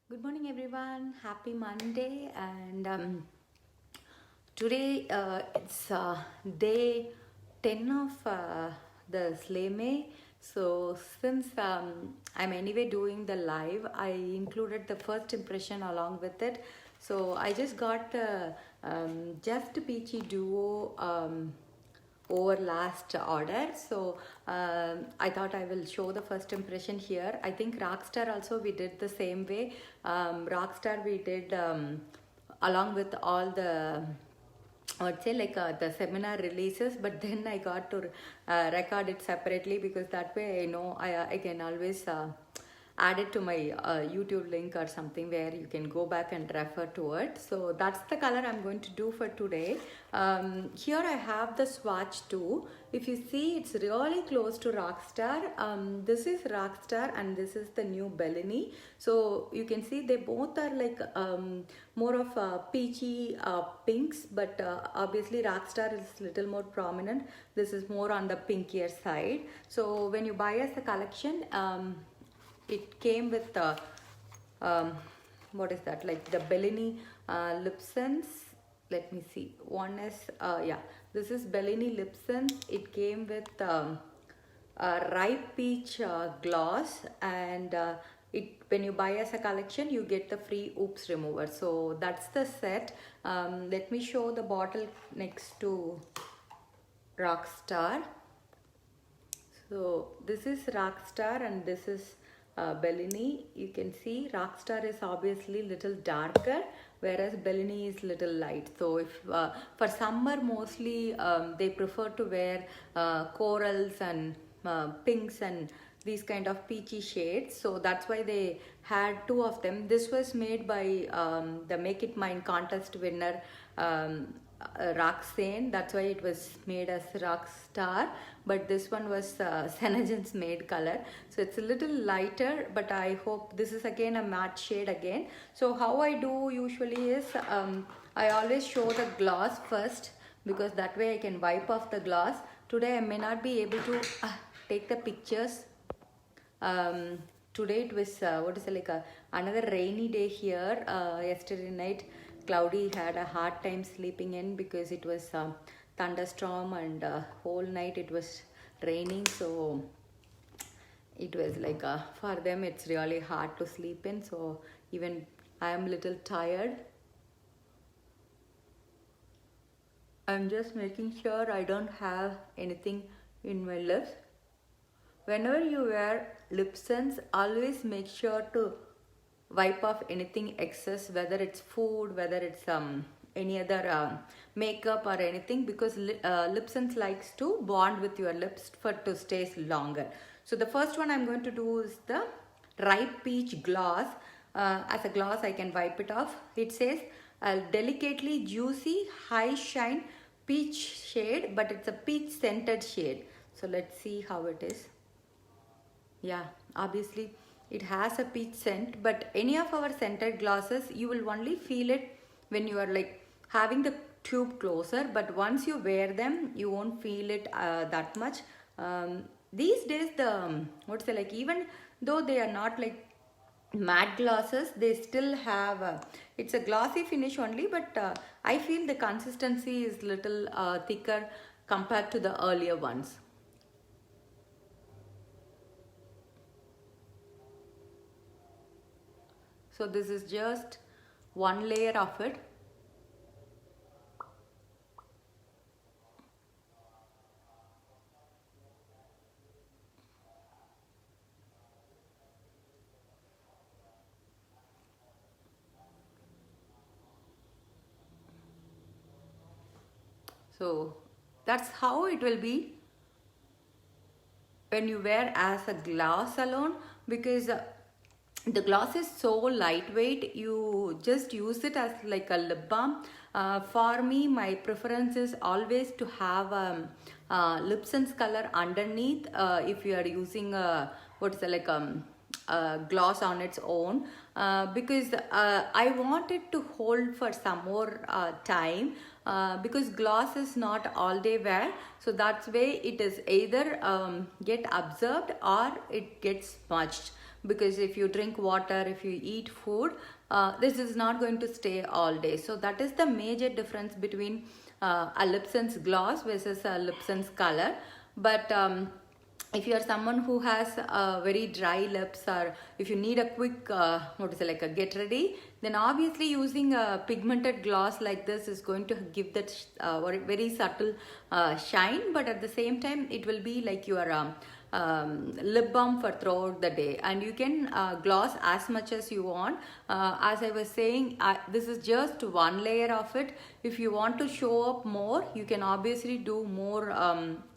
Good morning, everyone. Happy Monday, and today it's day 10 of the Slay May. So, since I'm anyway doing the live, I included the first impression along with it. So, I just got the Just Peachy Duo. Over last order, so I thought I will show the first impression here. I think Rockstar also we did the same way. Rockstar we did along with all the, I would say, like the seminar releases, but then I got to record it separately because that way I know I can always add it to my YouTube link or something where you can go back and refer to it. So that's the color I'm going to do for today. Here I have the swatch too. If you see, it's really close to Rockstar. This is Rockstar and this is the new Bellini. So you can see they both are like more of peachy pinks, but obviously Rockstar is little more prominent. This is more on the pinkier side. So when you buy as a collection, it came with um, what is that, like the Bellini lip sense. Let me see, one is yeah, this is Bellini lip sense. It came with a ripe peach gloss, and it when you buy as a collection you get the free oops remover. So that's the set. Let me show the bottle next to Rockstar. So this is Rockstar and this is Bellini. You can see Rockstar is obviously little darker, whereas Bellini is little light. So if for summer mostly they prefer to wear corals and pinks and these kind of peachy shades. So that's why they had two of them. This was made by the Make It Mine contest winner Roxane. That's why it was made as Rockstar, but this one was Senagen's made color. So it's a little lighter, but I hope this is again a matte shade again. So how I do usually is I always show the gloss first because that way I can wipe off the gloss. Today I may not be able to take the pictures. Today it was what is it, like another rainy day here. Yesterday night Cloudy had a hard time sleeping in because it was thunderstorm, and whole night it was raining. So it was like for them it's really hard to sleep in. So even I am little tired. I'm just making sure I don't have anything in my lips. Whenever you wear lip sense, always make sure to wipe off anything excess, whether it's food, whether it's any other makeup or anything, because lip sense likes to bond with your lips for to stay longer. So the first one I'm going to do is the ripe peach gloss. As a gloss I can wipe it off. It says delicately juicy high shine peach shade, but it's a peach scented shade. So let's see how it is. Yeah, obviously it has a peach scent, but any of our scented glosses you will only feel it when you are like having the tube closer, but once you wear them you won't feel it that much. These days the what's it, like, even though they are not like matte glosses, they still have it's a glossy finish only, but I feel the consistency is little thicker compared to the earlier ones. So this is just one layer of it. So that's how it will be when you wear as a gloss alone, because the gloss is so lightweight, you just use it as like a lip balm. For me, my preference is always to have lip sense color underneath if you are using what's it, like gloss on its own, because I want it to hold for some more time, because gloss is not all day wear. So that's way it is either get absorbed or it gets smudged. because if you drink water, if you eat food, this is not going to stay all day. So that is the major difference between a lip sense gloss versus a lip sense color. But if you are someone who has very dry lips, or if you need a quick like a get ready, then obviously using a pigmented gloss like this is going to give that very subtle shine, but at the same time it will be like your lip balm for throughout the day, and you can gloss as much as you want. As I was saying, this is just one layer of it. If you want to show up more, you can obviously do more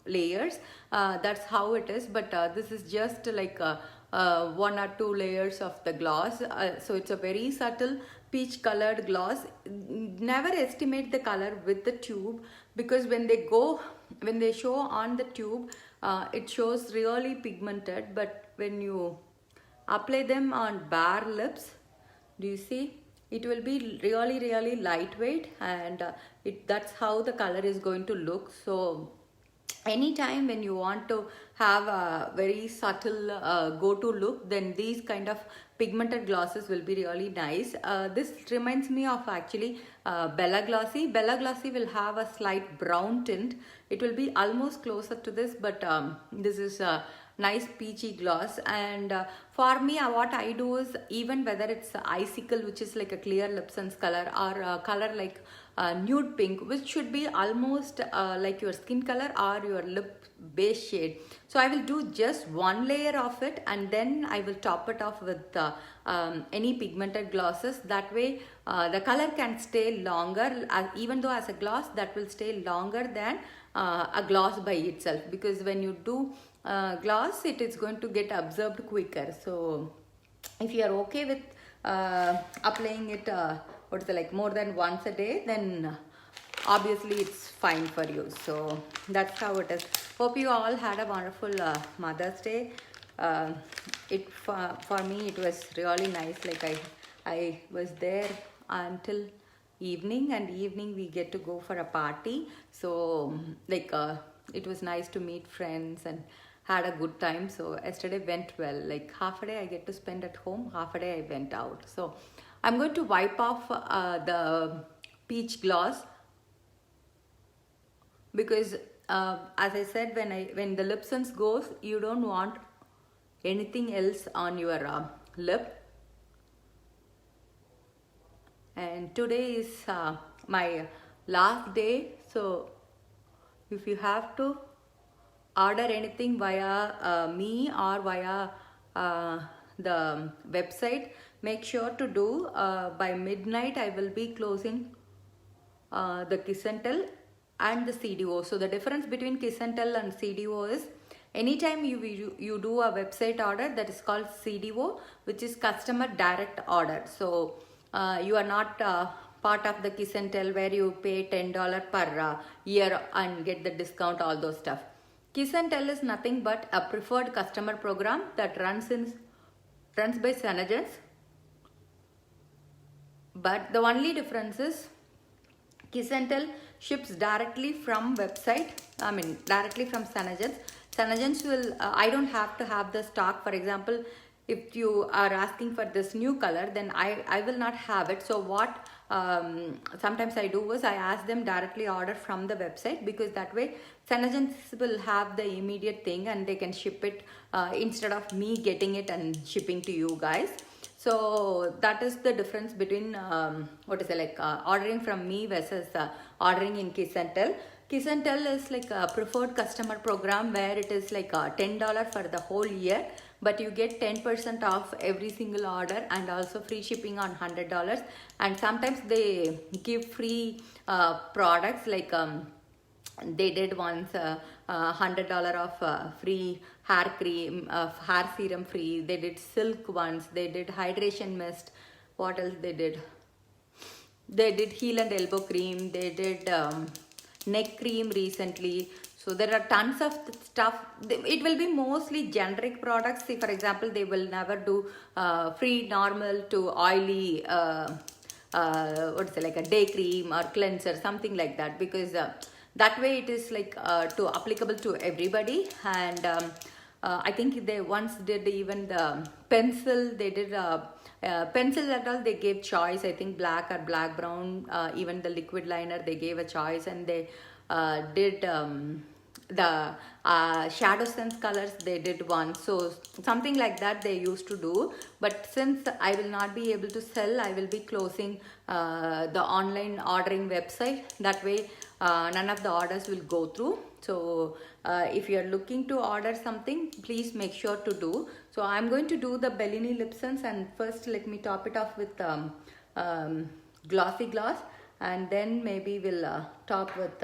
layers. That's how it is, but this is just like one or two layers of the gloss. So it's a very subtle peach colored gloss. Never estimate the color with the tube, because when they show on the tube, it shows really pigmented, but when you apply them on bare lips, do you see, it will be really lightweight, and that's how the color is going to look. So anytime when you want to have a very subtle go-to look, then these kind of pigmented glosses will be really nice. This reminds me of actually Bella Glossy. Bella Glossy will have a slight brown tint. It will be almost closer to this, but this is a nice peachy gloss. And for me, what I do is, even whether it's icicle, which is like a clear lip sense color, or a color like nude pink, which should be almost like your skin color or your lip base shade. So I will do just one layer of it, and then I will top it off with any pigmented glosses. That way the color can stay longer, even though as a gloss that will stay longer than a gloss by itself, because when you do gloss, it is going to get absorbed quicker. So if you are okay with applying it like more than once a day, then obviously it's fine for you. So that's how it is. Hope you all had a wonderful Mother's Day. For me it was really nice. Like I was there until evening, and evening we get to go for a party. So like it was nice to meet friends and had a good time. So yesterday went well. Like half a day I get to spend at home, half a day I went out. So I'm going to wipe off the peach gloss, because as I said, when the lip sense goes, you don't want anything else on your lip. And today is my last day, so if you have to order anything via me or via the website, make sure to do by midnight. I will be closing the Kiss and Tell and the CDO. So the difference between Kiss and Tell and CDO is, anytime you do a website order, that is called CDO, which is customer direct order. So you are not part of the Kiss and Tell where you pay $10 per year and get the discount, all those stuff. Kiss and Tell is nothing but a preferred customer program that runs by Senegence. But the only difference is, Kiss and Tell ships directly from website, directly from Senegence. Senegence will, I don't have to have the stock. For example, if you are asking for this new color, then I will not have it. So what sometimes I do is, I ask them directly order from the website, because that way Senegence will have the immediate thing and they can ship it instead of me getting it and shipping to you guys. So that is the difference between ordering from me versus ordering in Kiss and Tell. Kiss and Tell is like a preferred customer program where it is like $10 for the whole year, but you get 10% off every single order, and also free shipping on $100. And sometimes they give free products, like they did once $100 of free hair cream, hair serum free. They did silk once. They did hydration mist. What else they did? They did heel and elbow cream. They did neck cream recently. So there are tons of stuff. It will be mostly generic products. See, for example, they will never do free normal to oily like a day cream or cleanser, something like that, because that way it is like applicable to everybody. And I think they once did even the pencil. They did pencils and all. They gave choice. I think black or black brown. Even the liquid liner they gave a choice, and they did the shadow sense colors. They did one. So something like that they used to do. But since I will not be able to sell, I will be closing the online ordering website. That way none of the orders will go through. So if you are looking to order something, please make sure to do. So I'm going to do the Bellini lip sense, and first let me top it off with glossy gloss, and then maybe we'll top with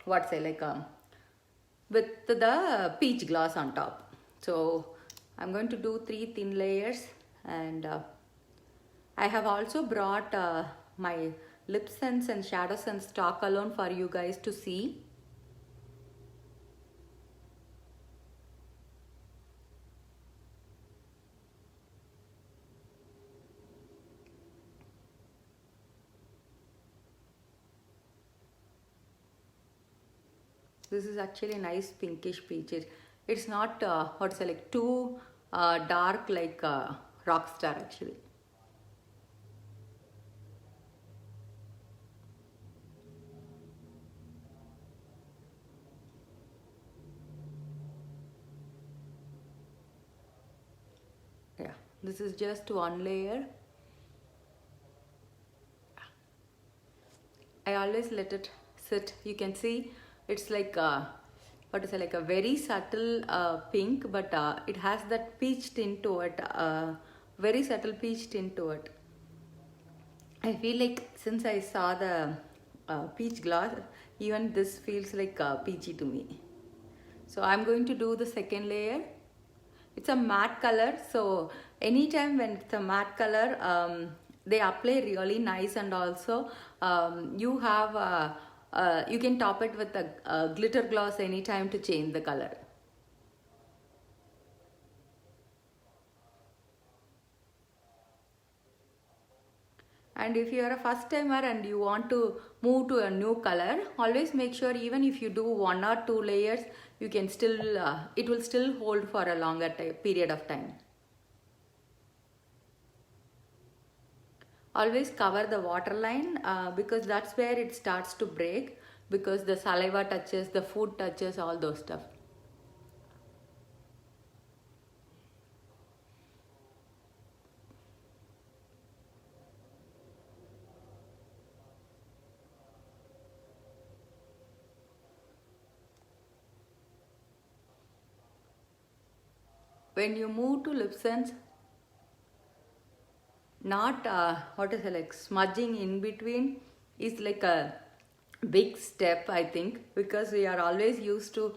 what say like with the peach gloss on top. So I'm going to do 3 thin layers, and I have also brought my lip sense and shadow sense stock alone for you guys to see. This is actually nice pinkish peach. It's not what's it like too dark like Rockstar actually. Yeah, this is just one layer. I always let it sit. You can see it's like what is it, like a very subtle pink, but it has that peach tint to it, very subtle peach tint to it. I feel like since I saw the peach gloss, even this feels like peachy to me. So I'm going to do the second layer. It's a matte color, so anytime when it's a matte color, they apply really nice, and also you have you can top it with a glitter gloss anytime to change the color. And if you are a first timer and you want to move to a new color, always make sure even if you do 1 or 2 layers, you can still it will still hold for a longer period of time. Always cover the waterline because that's where it starts to break, because the saliva touches, the food touches, all those stuff. When you move to lip sense, not what is it, like smudging in between is like a big step, I think, because we are always used to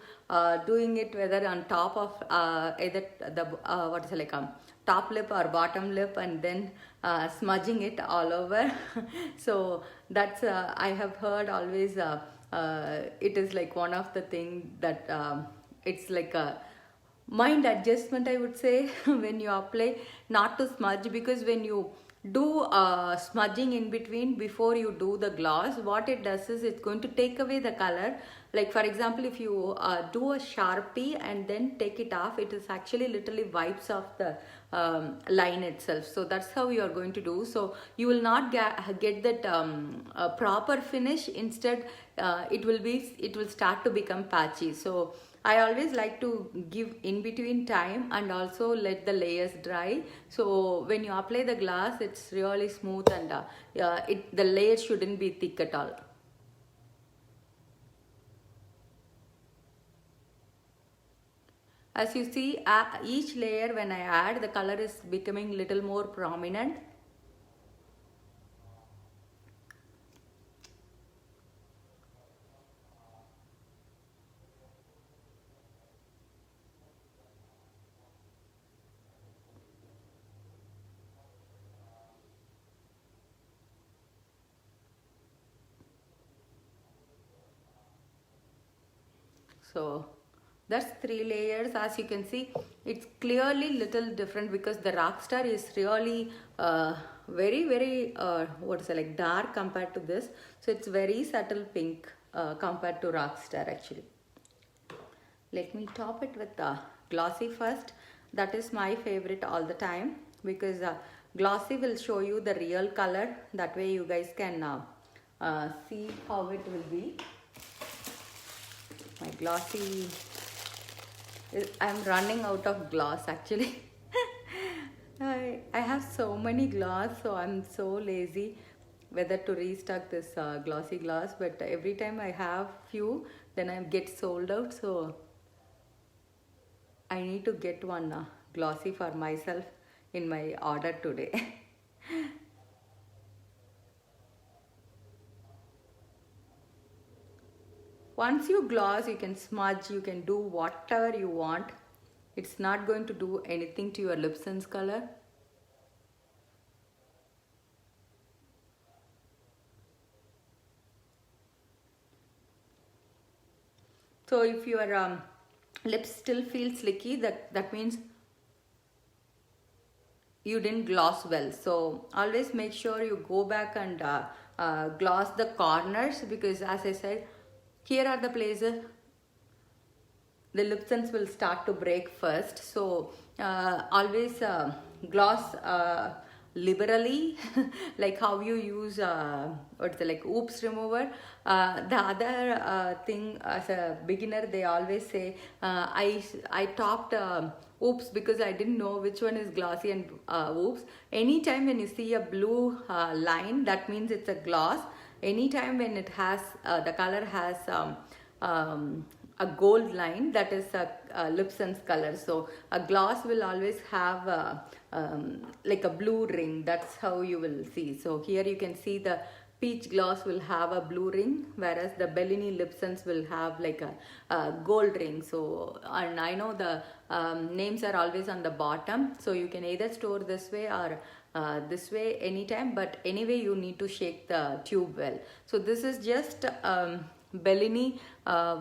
doing it whether on top of either the what is it, like top lip or bottom lip, and then smudging it all over. So that's I have heard always it is like one of the thing that it's like a mind adjustment, I would say, when you apply, not to smudge, because when you do smudging in between before you do the gloss, what it does is it's going to take away the color. Like for example, if you do a Sharpie and then take it off, it is actually literally wipes off the line itself. So that's how you are going to do. So you will not get that proper finish. Instead it will start to become patchy. So I always like to give in between time and also let the layers dry. So when you apply the glass, it's really smooth, and the layers shouldn't be thick at all. As you see, each layer when I add, the color is becoming little more prominent. So that's 3 layers. As you can see, it's clearly little different because the Rockstar is really very what is it, like dark compared to this. So it's very subtle pink compared to Rockstar actually. Let me top it with the glossy first. That is my favorite all the time, because glossy will show you the real color. That way you guys can see how it will be. My glossy, I'm running out of gloss actually. I have so many gloss, so I'm so lazy whether to restock this glossy gloss, but every time I have few, then I get sold out, so I need to get one glossy for myself in my order today. Once you gloss, you can smudge, you can do whatever you want. It's not going to do anything to your lip-sense color. So if your lips still feel slicky, that means you didn't gloss well. So always make sure you go back and gloss the corners, because as I said, here are the places the lip sense will start to break first. So always gloss liberally, like how you use what's it, like oops remover. The other thing, as a beginner, they always say I topped oops because I didn't know which one is glossy and oops. Anytime when you see a blue line, that means it's a gloss. Anytime when it has the color has a gold line, that is a lip sense color. So a gloss will always have like a blue ring. That's how you will see. So here you can see the peach gloss will have a blue ring, whereas the Bellini lip sense will have like a gold ring. So, and I know the names are always on the bottom, so you can either store this way or this way anytime, but anyway you need to shake the tube well. So this is just Bellini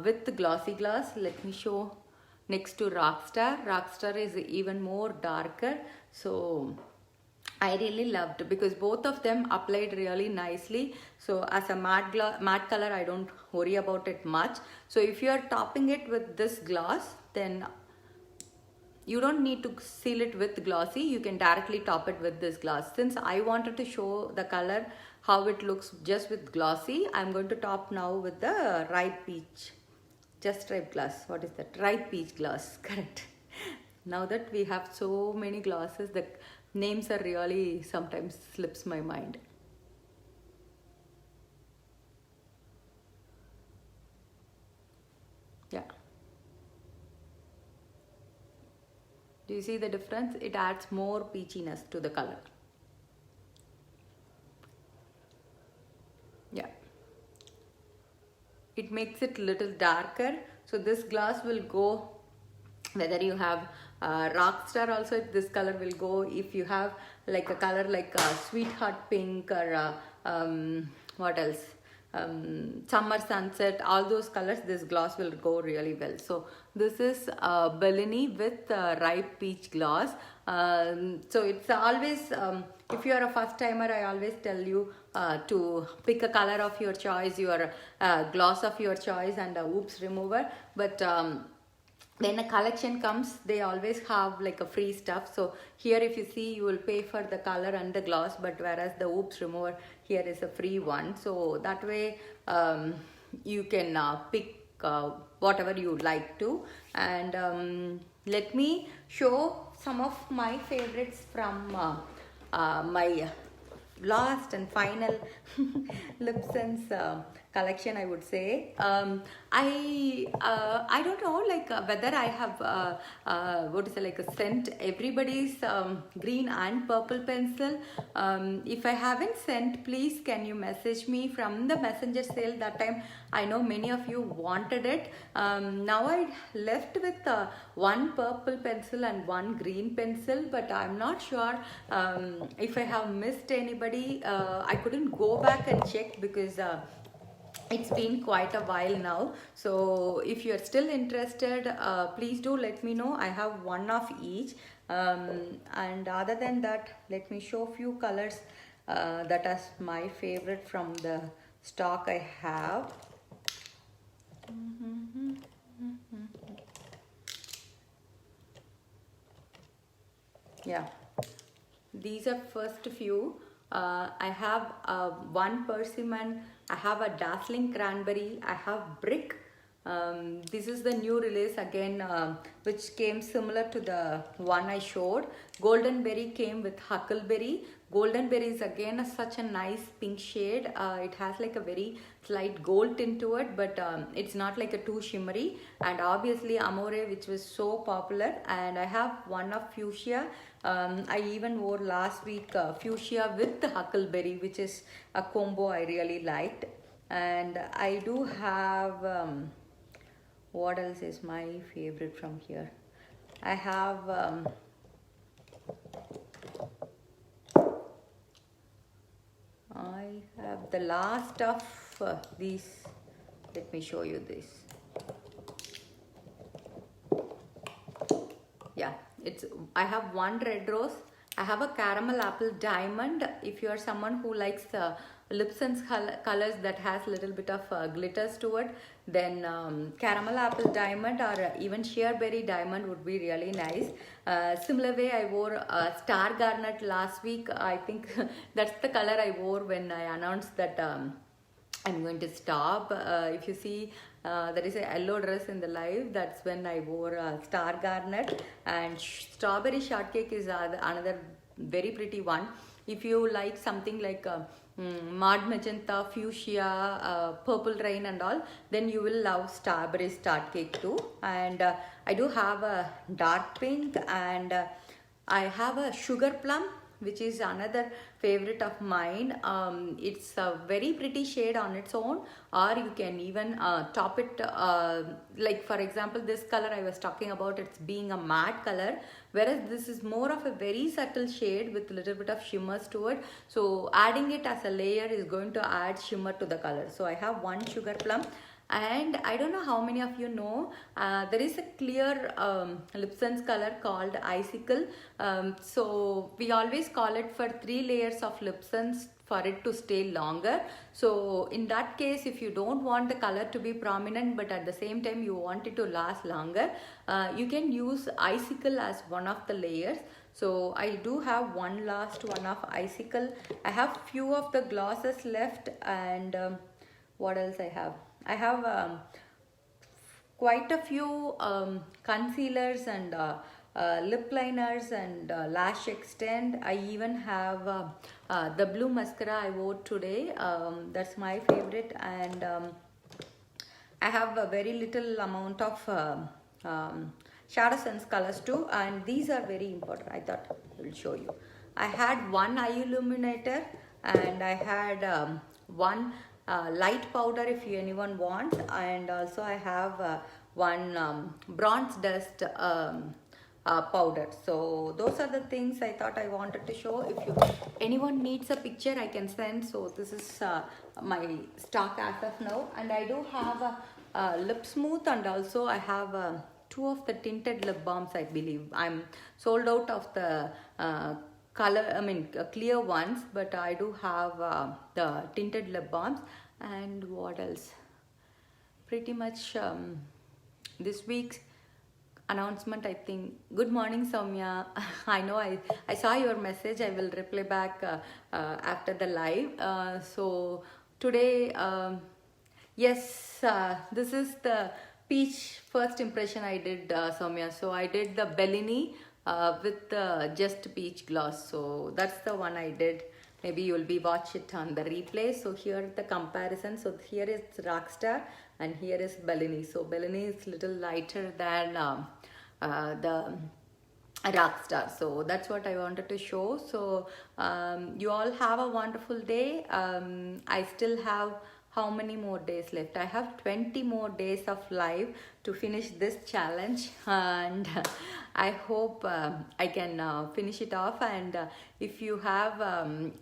with the glossy gloss. Let me show next to Rockstar. Rockstar is even more darker, so I really loved, because both of them applied really nicely. So as a matte color, I don't worry about it much. So if you are topping it with this gloss, then you don't need to seal it with glossy. You can directly top it with this gloss. Since I wanted to show the color how it looks just with glossy, I'm going to top now with the ripe peach. Just ripe gloss. What is that? Ripe peach gloss. Correct. Now that we have so many glosses, the names are really sometimes slips my mind. Yeah. Do you see the difference? It adds more peachiness to the color. Yeah. It makes it little darker. So this gloss will go, whether you have Rockstar also, this color will go. If you have like a color like Sweetheart Pink or what else? Summer Sunset, all those colors, this gloss will go really well. So this is Bellini with ripe peach gloss. So it's always, if you are a first timer, I always tell you to pick a color of your choice, your gloss of your choice, and a oops remover. But when a collection comes, they always have like a free stuff. So here if you see, you will pay for the color and the gloss, but whereas the oops remover here is a free one. So that way you can pick whatever you like to. And let me show some of my favorites from my last and final lip sense collection, I would say. I don't know, like whether I have what is it, like a sent everybody's green and purple pencil. If I haven't sent, please can you message me from the messenger sale that time. I know many of you wanted it. Now I left with one purple pencil and one green pencil, but I'm not sure if I have missed anybody. I couldn't go back and check because it's been quite a while now. So if you're still interested, please do let me know. I have one of each. And other than that, let me show a few colors that are my favorite from the stock I have. Yeah, these are first few. I have one persimmon, I have a dazzling cranberry, I have brick. This is the new release again, which came similar to the one I showed. Golden berry came with huckleberry. Golden berry is again such a nice pink shade. It has like a very slight gold tint to it, but it's not like a too shimmery. And obviously Amore, which was so popular. And I have one of fuchsia. I even wore last week fuchsia with the huckleberry, which is a combo I really liked. And I do have what else is my favorite from here? I have the last of these. Let me show you this. Yeah, I have one red rose. I have a caramel apple diamond. If you are someone who likes Lipson's colors that has a little bit of glitters to it, then caramel apple diamond or even sheer berry diamond would be really nice. Similar way, I wore star garnet last week. I think that's the color I wore when I announced that I'm going to stop. If you see, there is a yellow dress in the live. That's when I wore star garnet, and strawberry shortcake is another very pretty one. If you like something like mud magenta, fuchsia, purple rain and all, then you will love strawberry shortcake too. And I do have a dark pink, and I have a sugar plum, which is another favorite of mine. It's a very pretty shade on its own, or you can even top it, like for example this color I was talking about, it's being a matte color, whereas this is more of a very subtle shade with a little bit of shimmers to it. So adding it as a layer is going to add shimmer to the color. So I have one sugar plum. And I don't know how many of you know, there is a clear Lipson's color called icicle. So we always call it for 3 layers of Lipson's for it to stay longer. So in that case, if you don't want the color to be prominent, but at the same time you want it to last longer, you can use icicle as one of the layers. So I do have one last one of icicle. I have few of the glosses left, and what else I have? I have quite a few concealers and lip liners and lash extend. I even have the blue mascara I wore today. That's my favorite. And I have a very little amount of Shadow Sense colors too. And these are very important. I thought I will show you. I had one eye illuminator, and I had one light powder if anyone wants, and also I have one bronze dust powder. So those are the things I thought I wanted to show. If anyone needs a picture, I can send. So this is my stock as of now, and I do have a lip smooth, and also I have 2 of the tinted lip balms. I believe I'm sold out of the clear ones, but I do have the tinted lip balms. And what else? Pretty much this week's announcement, I think. Good morning, Soumya. I know I saw your message. I will reply back after the live. So today, yes, this is the peach first impression I did, Soumya. So I did the Bellini with just peach gloss. So that's the one I did. Maybe you will be watch it on the replay. So here the comparison. So here is Rockstar and here is Bellini. So Bellini is little lighter than the Rockstar. So that's what I wanted to show. So you all have a wonderful day. I still have how many more days left? I have 20 more days of live to finish this challenge, and I hope I can finish it off. And if you have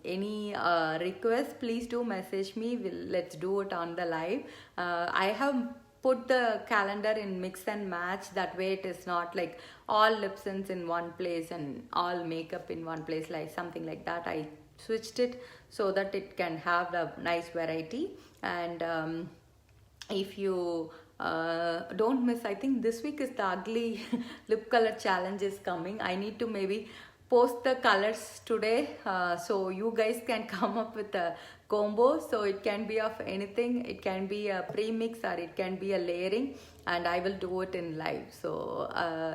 any requests, please do message me. Let's do it on the live. I have put the calendar in mix and match. That way it is not like all Lipsons in one place and all makeup in one place, like something like that. I switched it so that it can have a nice variety. And if you don't miss, I think this week is the ugly lip color challenge is coming. I need to maybe post the colors today, so you guys can come up with a combo. So it can be of anything, it can be a pre-mix or it can be a layering, and I will do it in live. So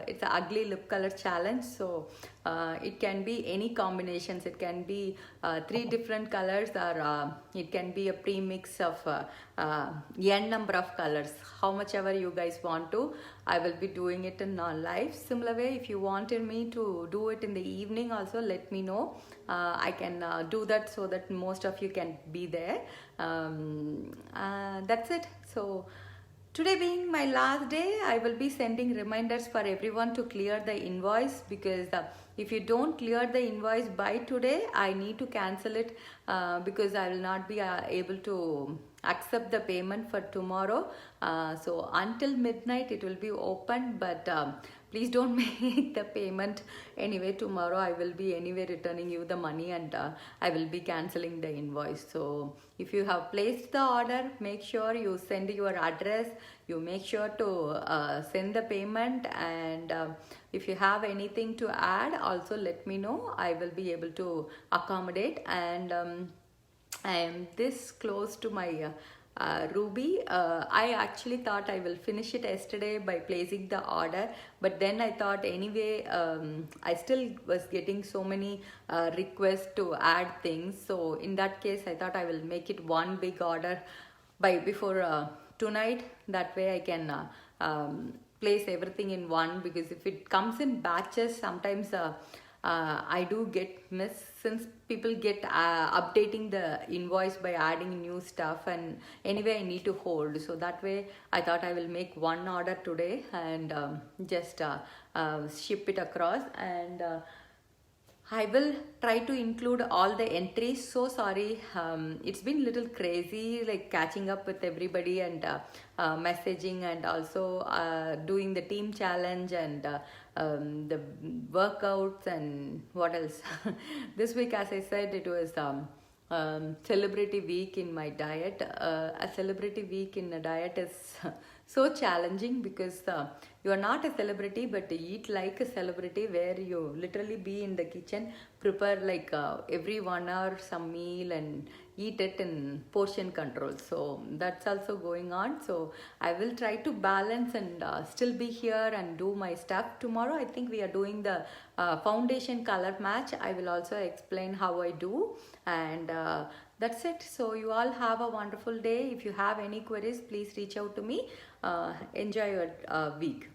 it's an ugly lip color challenge, so it can be any combinations. It can be 3 different colors, or it can be a pre-mix of n number of colors, how much ever you guys want to. I will be doing it in live. Similar way, if you wanted me to do it in the evening also, let me know. I can do that so that most of you can be there. That's it. So today being my last day, I will be sending reminders for everyone to clear the invoice, because if you don't clear the invoice by today, I need to cancel it, because I will not be able to accept the payment for tomorrow. So until midnight it will be open, but please don't make the payment anyway. Tomorrow I will be anyway returning you the money, and I will be cancelling the invoice. So if you have placed the order, make sure you send your address, you make sure to send the payment, and if you have anything to add also let me know. I will be able to accommodate. And I am this close to my Ruby. I actually thought I will finish it yesterday by placing the order, but then I thought anyway, I still was getting so many requests to add things. So in that case, I thought I will make it one big order by before tonight. That way I can place everything in one, because if it comes in batches, sometimes I do get miss, since people get updating the invoice by adding new stuff, and anyway I need to hold. So that way I thought I will make one order today and just ship it across. And I will try to include all the entries. So sorry, it's been little crazy, like catching up with everybody and messaging, and also doing the team challenge, and the workouts, and what else. This week, as I said, it was celebrity week in my diet. A celebrity week in a diet is so challenging, because you are not a celebrity, but eat like a celebrity, where you literally be in the kitchen, prepare like every 1 hour some meal and eat it in portion control. So that's also going on. So I will try to balance and still be here and do my stuff. Tomorrow I think we are doing the foundation color match. I will also explain how I do, and that's it. So you all have a wonderful day. If you have any queries, please reach out to me. Enjoy your week.